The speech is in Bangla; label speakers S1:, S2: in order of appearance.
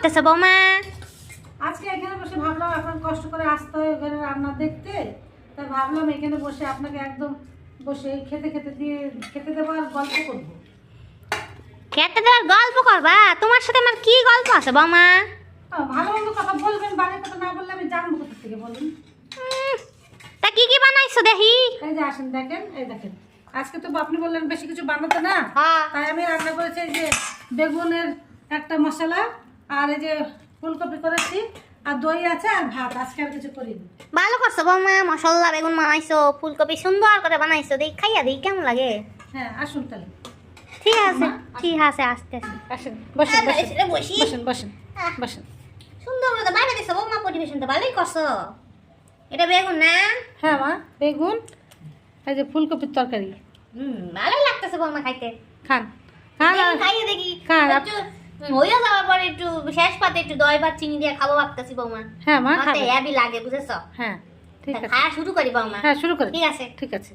S1: করতেছ বৌমা?
S2: আজকে এখানে বসে ভাবলাম আপনার কষ্ট করে আসতে হয় ঘরে রান্না দেখতে, তাই ভাবলাম এখানে বসে আপনাকে একদম বসে খেতে খেতে দিয়ে খেতে দেবো আর গল্প করবো।
S1: খেতে দেওয়ার গল্প করবা? তোমার সাথে আমার কি গল্প আছে বৌমা?
S2: ভালো মন্দ কথা বলবেন, বাড়ির কথা না বললে আমি জানবো কোথা থেকে বলুন।
S1: তা কি কি বানাইছো দেখি?
S2: এই যে আসেন দেখেন, এই দেখেন আজকে তো আপনি বললেন বেশি কিছু বানাতে না,
S1: হ্যাঁ।
S2: তাই আমি রান্না করেছি এই যে বেগুনের একটা মশলা, আর এই যে ফুলকপি করেছি, আর দই আছে, আর ভাত। আজকে আর কিছু করিনি।
S1: ভালো করছো বৌমা, মশলা বেগুন বানাইছো, ফুলকপি সুন্দর করে বানাইছো, দেখি খাইয়া দেখি কেমন লাগে।
S2: হ্যাঁ আসুন তাহলে।
S1: ঠিক আছে ঠিক আছে, আসতে
S2: আসেন বসেন বসেন
S1: বসি।
S2: বসেন বসেন বসেন।
S1: সুন্দর করে বাইরে দিছো বৌমা, পরিবেশন তো ভালোই করছো। এটা বেগুন না?
S2: হ্যাঁ মা, বেগুন এই যে ফুলকপির তরকারি।
S1: ভালোই লাগতেছে বৌমা খাইতে।
S2: খান খান
S1: দেখি, খাইয়ে দেখি।
S2: খান।
S1: একটু হইয়া যাওয়ার পরে একটু শেষ পাতে একটু দই ভাত চিনি দিয়ে খাবো ভাবতেছি বৌমা।
S2: হ্যাঁ মা
S1: মতে
S2: খাবেন।
S1: হেভি লাগে বুঝেছো?
S2: হ্যাঁ ঠিক আছে।
S1: খাওয়া শুরু করি বৌমা।
S2: হ্যাঁ শুরু করেন।
S1: ঠিক আছে।
S2: ঠিক আছে।